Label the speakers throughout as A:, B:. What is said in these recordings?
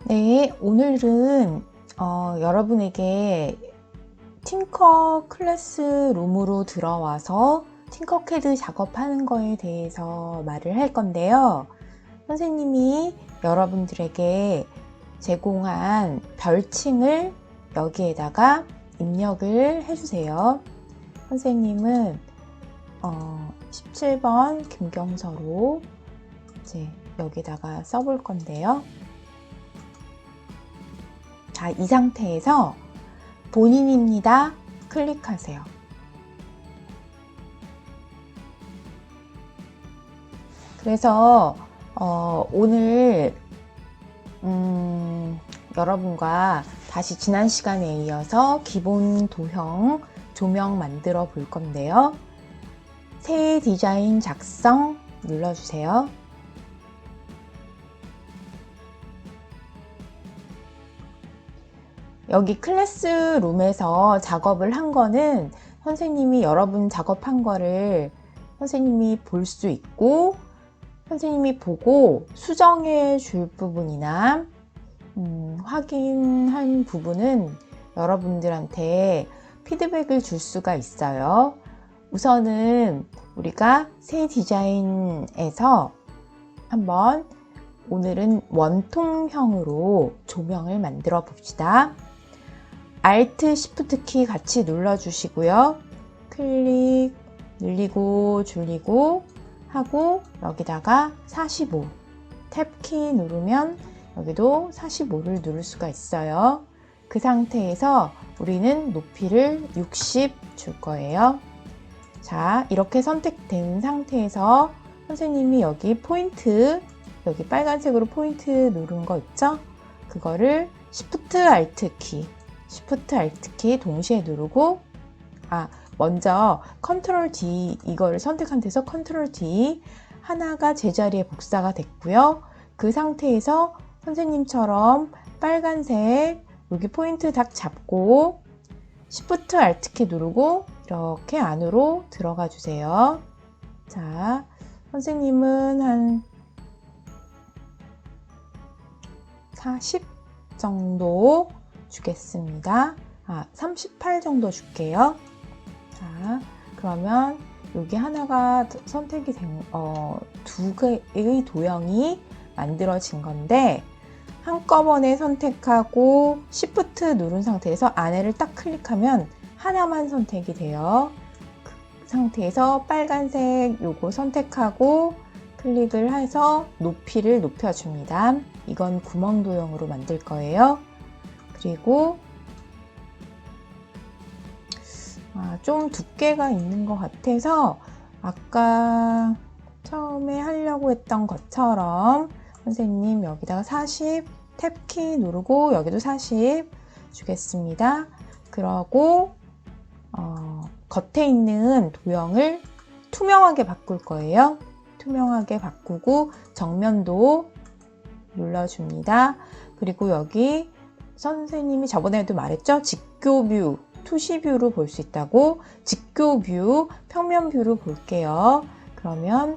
A: 네, 오늘은 여러분에게 팅커 클래스룸으로 들어와서 팅커캐드 작업하는 거에 대해서 말을 할 건데요. 선생님이 여러분들에게 제공한 별칭을 여기에다가 입력을 해주세요. 선생님은 17번 김경서로 이제 여기다가 써볼 건데요. 자, 이 상태에서 본인입니다. 클릭하세요. 그래서 오늘 여러분과 다시 지난 시간에 이어서 기본 도형 조명 만들어 볼 건데요. 새 디자인 작성 눌러주세요. 여기 클래스룸에서 작업을 한 거는 선생님이 여러분 작업한 거를 선생님이 볼 수 있고 선생님이 보고 수정해 줄 부분이나 확인한 부분은 여러분들한테 피드백을 줄 수가 있어요. 우선은 우리가 새 디자인에서 한번 오늘은 원통형으로 조명을 만들어 봅시다. Alt, Shift 키 같이 눌러주시고요. 클릭, 늘리고 줄이고 하고 여기다가 45 탭 키 누르면 여기도 45를 누를 수가 있어요. 그 상태에서 우리는 높이를 60 줄 거예요. 자, 이렇게 선택된 상태에서 선생님이 여기 포인트, 여기 빨간색으로 포인트 누른 거 있죠? 그거를 Shift Alt 키 Shift Alt 키 동시에 누르고 먼저 Ctrl D 이거를 선택한 데서 Ctrl D 하나가 제자리에 복사가 됐고요. 그 상태에서 선생님처럼 빨간색 여기 포인트 딱 잡고 Shift Alt 키 누르고 이렇게 안으로 들어가 주세요. 자, 선생님은 한 40 정도 주겠습니다. 38 정도 줄게요. 자, 그러면 여기 하나가 선택이 된, 두 개의 도형이 만들어진 건데, 한꺼번에 선택하고 Shift 누른 상태에서 안에를 딱 클릭하면 하나만 선택이 돼요. 그 상태에서 빨간색 요거 선택하고 클릭을 해서 높이를 높여줍니다. 이건 구멍 도형으로 만들 거예요. 그리고 좀 두께가 있는 것 같아서 아까 처음에 하려고 했던 것처럼 선생님 여기다가 40 탭 키 누르고 여기도 40 주겠습니다. 그러고 겉에 있는 도형을 투명하게 바꿀 거예요. 투명하게 바꾸고 정면도 눌러줍니다. 그리고 여기 선생님이 저번에도 말했죠? 직교 뷰, 투시 뷰로 볼 수 있다고. 직교 뷰, 평면 뷰로 볼게요. 그러면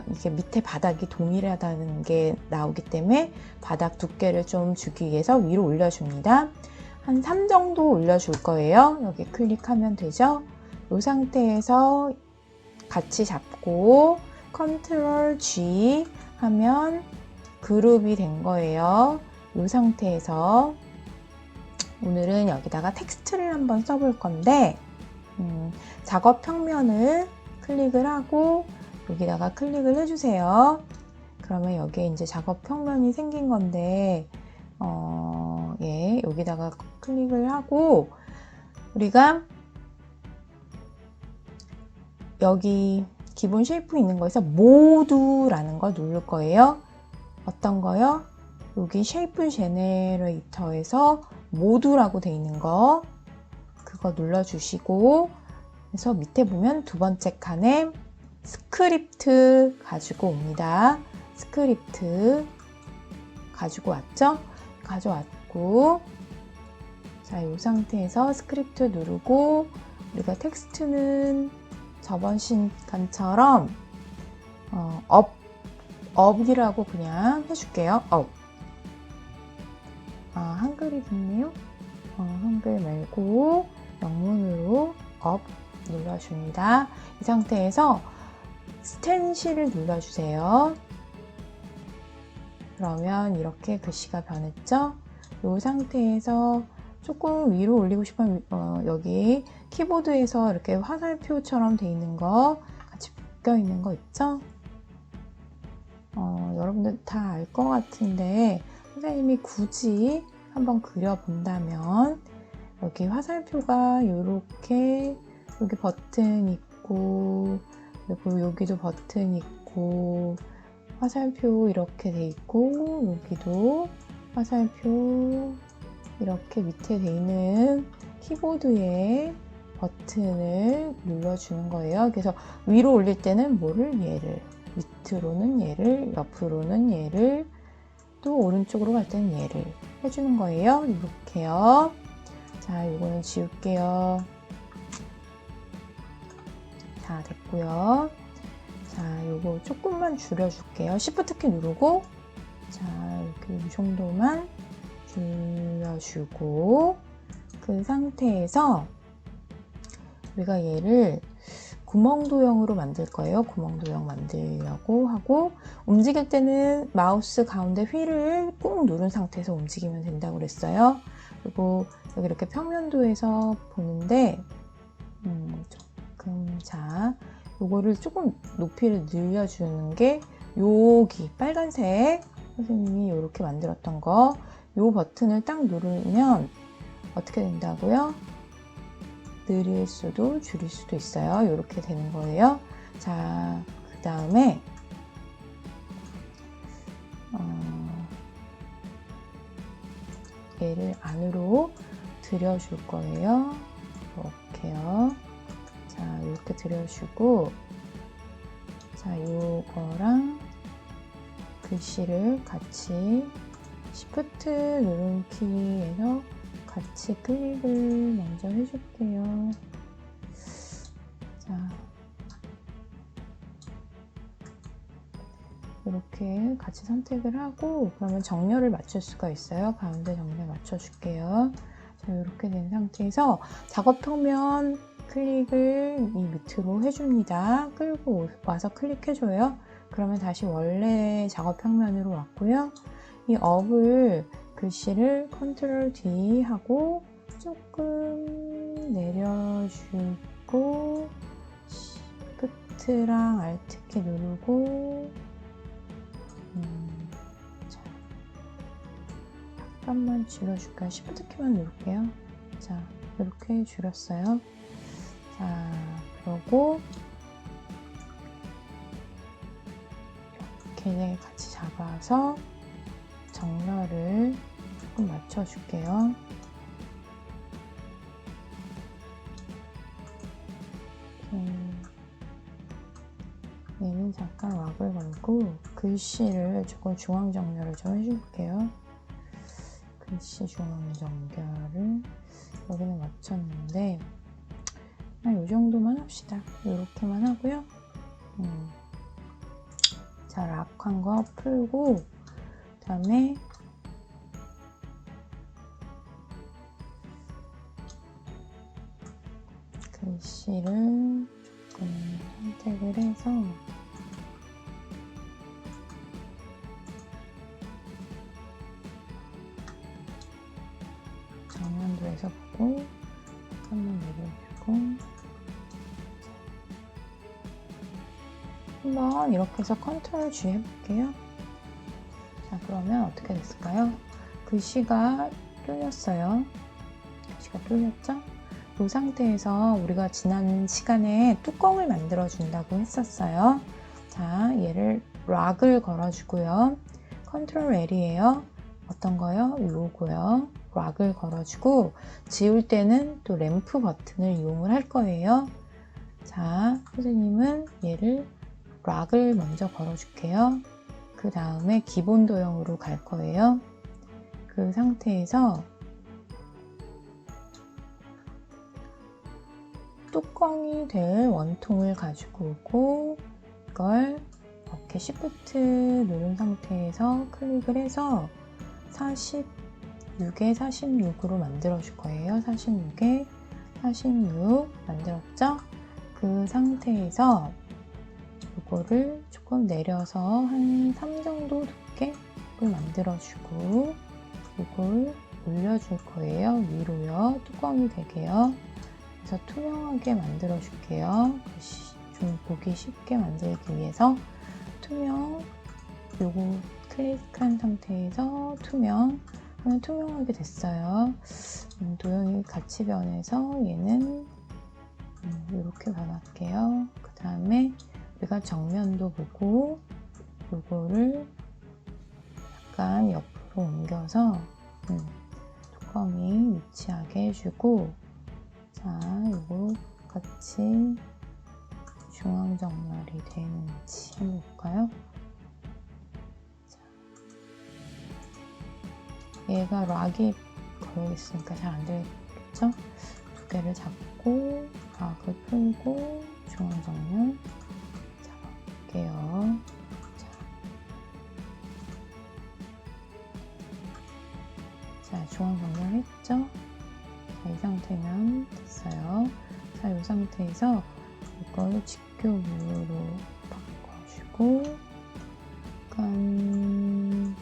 A: 이게 밑에 바닥이 동일하다는 게 나오기 때문에 바닥 두께를 좀 주기 위해서 위로 올려줍니다. 한 3 정도 올려줄 거예요. 여기 클릭하면 되죠? 이 상태에서 같이 잡고 Ctrl G 하면 그룹이 된 거예요. 이 상태에서 오늘은 여기다가 텍스트를 한번 써볼 건데 작업 평면을 클릭을 하고 여기다가 클릭을 해주세요. 그러면 여기에 이제 작업 평면이 생긴 건데 여기다가 클릭을 하고 우리가 여기 기본 쉐이프 있는 거에서 모두라는 거 누를 거예요. 어떤 거요? 여기 쉐이프 제네레이터에서 모두라고 돼 있는 거 그거 눌러주시고 그래서 밑에 보면 두 번째 칸에 스크립트 가지고 옵니다. 스크립트 가지고 왔죠? 가져왔고 자, 이 상태에서 스크립트 누르고 우리가 텍스트는 저번 시간처럼 업이라고 그냥 해줄게요. 한글이 붙네요. 한글 말고 영문으로 업 눌러줍니다. 이 상태에서 스텐실을 눌러주세요. 그러면 이렇게 글씨가 변했죠? 이 상태에서 조금 위로 올리고 싶으면 여기 키보드에서 이렇게 화살표처럼 돼 있는 거 같이 묶여 있는 거 있죠? 여러분들 다 알 것 같은데 선생님이 굳이 한번 그려본다면 여기 화살표가 이렇게 여기 버튼 있고 그리고 여기도 버튼 있고 화살표 이렇게 돼 있고 여기도 화살표 이렇게 밑에 돼 있는 키보드에 버튼을 눌러주는 거예요. 그래서 위로 올릴 때는 뭐를? 얘를, 밑으로는 얘를, 옆으로는 얘를, 또 오른쪽으로 갈 때는 얘를 해주는 거예요. 이렇게요. 자, 이거는 지울게요. 자, 됐고요. 자, 요거 조금만 줄여줄게요. Shift 키 누르고, 자, 이렇게 이 정도만 줄여주고, 그 상태에서 우리가 얘를 구멍도형으로 만들 거예요. 구멍도형 만들려고 하고, 움직일 때는 마우스 가운데 휠을 꾹 누른 상태에서 움직이면 된다고 그랬어요. 그리고 여기 이렇게 평면도에서 보는데, 조금, 자, 요거를 조금 높이를 늘려주는 게 여기 빨간색 선생님이 이렇게 만들었던 거, 요 버튼을 딱 누르면 어떻게 된다고요? 늘릴 수도 줄일 수도 있어요. 이렇게 되는 거예요. 자, 그 다음에 얘를 안으로 들여줄 거예요. 이렇게요. 자, 이렇게 들여주고, 자, 요거랑 글씨를 같이 Shift 누른 키에서 같이 클릭을 먼저 해줄게요. 자, 이렇게 같이 선택을 하고, 그러면 정렬을 맞출 수가 있어요. 가운데 정렬 맞춰줄게요. 자, 이렇게 된 상태에서 작업 평면 클릭을 이 밑으로 해줍니다. 끌고 와서 클릭해줘요. 그러면 다시 원래 작업 평면으로 왔고요. 이 업을 글씨를 컨트롤 D 하고 조금 내려주고 Shift랑 Alt 키 누르고 자, 약간만 줄여줄까요? Shift 키만 누를게요. 자, 이렇게 줄였어요. 자, 그러고 이렇게 같이 잡아서 정렬을 조금 맞춰줄게요. 얘는 잠깐 왁을 걸고 글씨를 조금 중앙 정렬을 좀 해줄게요. 글씨 중앙 정렬을 여기는 맞췄는데 이 정도만 합시다. 이렇게만 하고요. 자, 락한 거 풀고 그 다음에 글씨를 조금 선택을 해서 정면도에서 보고 한번 내려주고 한번 이렇게 해서 컨트롤 G 해볼게요. 자, 그러면 어떻게 됐을까요? 글씨가 뚫렸어요. 글씨가 뚫렸죠? 이 상태에서 우리가 지난 시간에 뚜껑을 만들어 준다고 했었어요. 자, 얘를 락을 걸어주고요. 컨트롤 L이에요. 어떤 거요? 요거요. 락을 걸어주고 지울 때는 또 램프 버튼을 이용을 할 거예요. 자, 선생님은 얘를 락을 먼저 걸어줄게요. 그 다음에 기본 도형으로 갈 거예요. 그 상태에서 뚜껑이 될 원통을 가지고 오고 이걸 이렇게 Shift 누른 상태에서 클릭을 해서 40 46에 46으로 만들어 줄 거예요. 46에 46 만들었죠? 그 상태에서 이거를 조금 내려서 한 3 정도 두께를 만들어 주고 이걸 올려줄 거예요. 위로요. 뚜껑이 되게요. 그래서 투명하게 만들어 줄게요. 좀 보기 쉽게 만들기 위해서 투명, 요거 클릭한 상태에서 투명 하면 투명하게 됐어요. 도형이 같이 변해서 얘는 이렇게 변할게요. 그 다음에 우리가 정면도 보고 요거를 약간 옆으로 옮겨서 뚜껑이 위치하게 해주고, 자, 요거 같이 중앙 정렬이 되는지 한번 볼까요? 자, 얘가 락이 걸려있으니까 잘 안 되겠죠? 두 개를 잡고 락을 풀고 중앙 정렬 잡아볼게요. 자, 중앙 정렬했죠? 자, 이 상태면 됐어요. 자, 이 상태에서 이걸 직교부로 바꿔주고 약간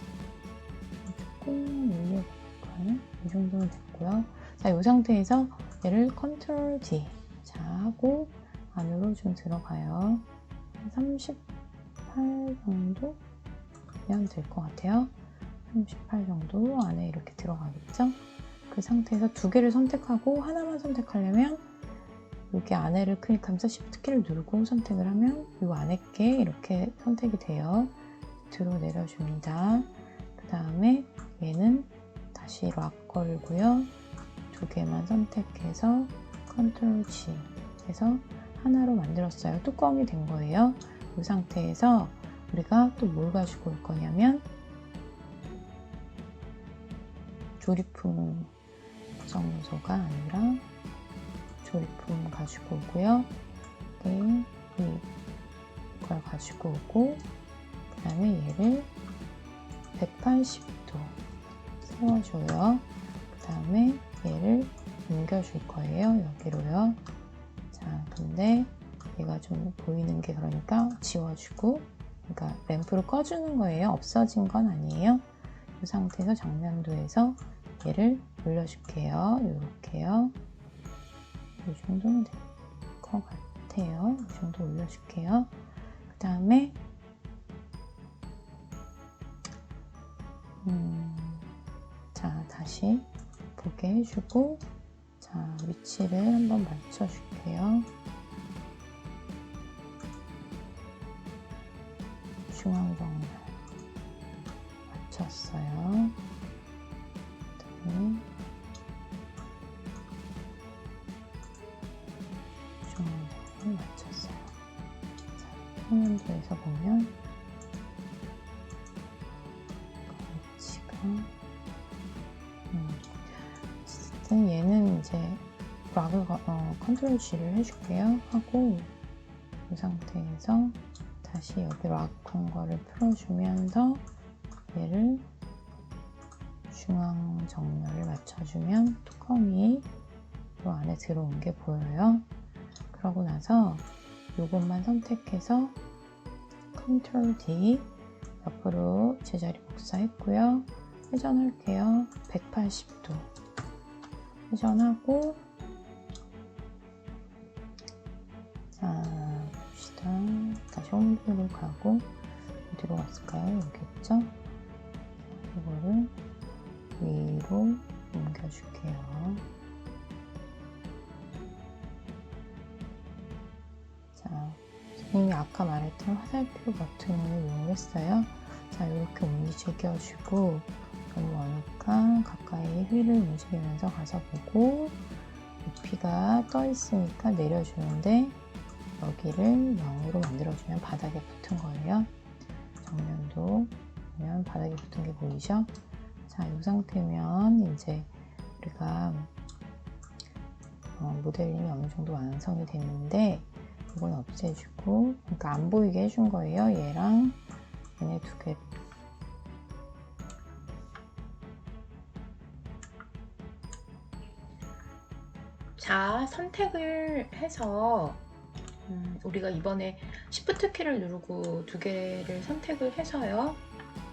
A: 조금 올려볼까요? 이 정도면 됐고요. 자, 이 상태에서 얘를 컨트롤 D 자 하고 안으로 좀 들어가요. 38 정도 면 될 것 같아요. 38 정도 안에 이렇게 들어가겠죠? 그 상태에서 두 개를 선택하고 하나만 선택하려면 여기 안에를 클릭하면서 Shift 키를 누르고 선택을 하면 이 안에 게 이렇게 선택이 돼요. 밑으로 내려줍니다. 그 다음에 얘는 다시 락 걸고요. 두 개만 선택해서 컨트롤 G 해서 하나로 만들었어요. 뚜껑이 된 거예요. 이 상태에서 우리가 또 뭘 가지고 올 거냐면 조립품 구성 요소가 아니라 조립품 가지고 오고요. 이걸 가지고 오고 그 다음에 얘를 180도 세워줘요. 그 다음에 얘를 옮겨줄 거예요. 여기로요. 자, 근데 얘가 좀 보이는 게 그러니까 지워주고, 그러니까 램프를 꺼주는 거예요. 없어진 건 아니에요. 이 상태에서 정면도에서 얘를 올려줄게요. 이렇게요. 이 정도면 될 것 같아요. 이 정도 올려줄게요. 그 다음에 자, 다시 보게 해주고, 자, 위치를 한번 맞춰줄게요. 중앙 정렬 맞췄어요. 그다음에 중앙 정렬 맞췄어요. 자, 평면도에서 보면 위치가 어쨌든 얘는 이제 락을 컨트롤 G를 해줄게요. 하고 이 상태에서 다시 여기 락한 거를 풀어주면서 얘를 중앙 정렬을 맞춰주면 뚜껑이 이 안에 들어온 게 보여요. 그러고 나서 이것만 선택해서 컨트롤 D 옆으로 제자리 복사했고요. 회전할게요. 180도 회전하고, 자, 봅시다. 다시 홈뷰로 가고 어디로 갔을까요? 여기 있죠? 이거를 위로 옮겨줄게요. 자, 선생님이 아까 말했던 화살표 버튼을 이용했어요. 자, 이렇게 움직여주고 너무 머니까 가까이 휠을 움직이면서 가서 보고, 높이가 떠 있으니까 내려주는데 여기를 0으로 만들어주면 바닥에 붙은 거예요. 정면도 보면 바닥에 붙은 게 보이죠? 자, 이 상태면 이제 우리가 모델링이 어느 정도 완성이 됐는데 이건 없애주고, 그러니까 안 보이게 해준 거예요. 얘랑 얘네 두 개. 자, 선택을 해서 우리가 이번에 Shift 키를 누르고 두 개를 선택을 해서요.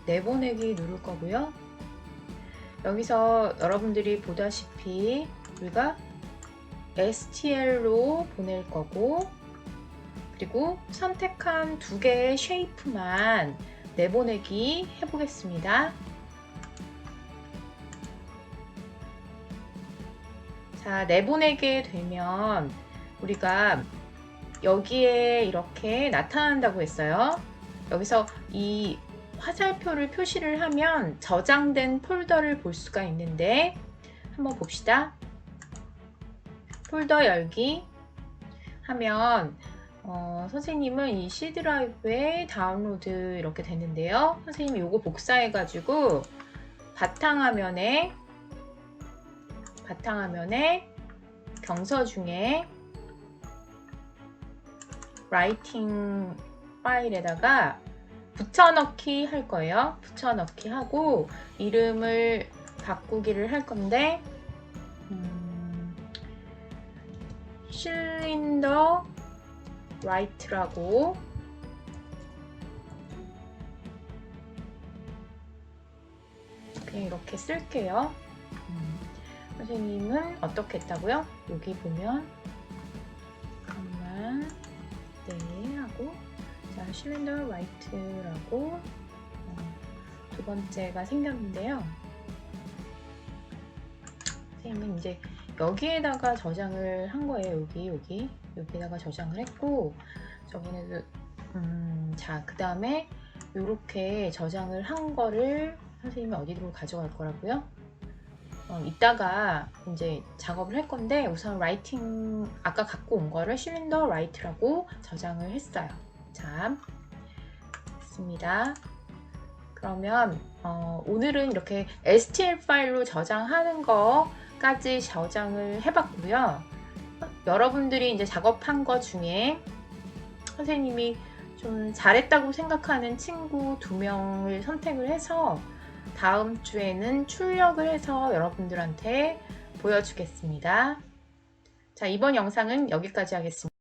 A: 내보내기 누를 거고요. 여기서 여러분들이 보다시피 우리가 STL로 보낼 거고, 그리고 선택한 두 개의 쉐이프만 내보내기 해보겠습니다. 자, 내보내게 되면 우리가 여기에 이렇게 나타난다고 했어요. 여기서 이 화살표를 표시를 하면 저장된 폴더를 볼 수가 있는데, 한번 봅시다. 폴더 열기 하면 선생님은 이 C 드라이브에 다운로드 이렇게 되는데요. 선생님이 요거 복사해 가지고 바탕화면에 경서 중에 라이팅 파일에다가 붙여넣기 할 거예요. 붙여넣기 하고 이름을 바꾸기를 할 건데 실린더 라이트라고 그냥 이렇게 쓸게요. 선생님은 어떻게 했다고요? 여기 보면 잠깐만 네 하고 자 실린더 라이트라고 두 번째가 생겼는데요. 선생님은 이제 여기에다가 저장을 한 거예요. 여기에다가 저장을 했고, 저번에도 자, 그 다음에 이렇게 저장을 한 거를 선생님이 어디로 가져갈 거라고요? 이따가 이제 작업을 할 건데, 우선 라이팅 아까 갖고 온 거를 실린더 라이트라고 저장을 했어요. 자, 됐습니다. 그러면 오늘은 이렇게 STL 파일로 저장하는 거까지 저장을 해봤고요. 여러분들이 이제 작업한 거 중에 선생님이 좀 잘했다고 생각하는 친구 2명을 선택을 해서 다음 주에는 출력을 해서 여러분들한테 보여주겠습니다. 자, 이번 영상은 여기까지 하겠습니다.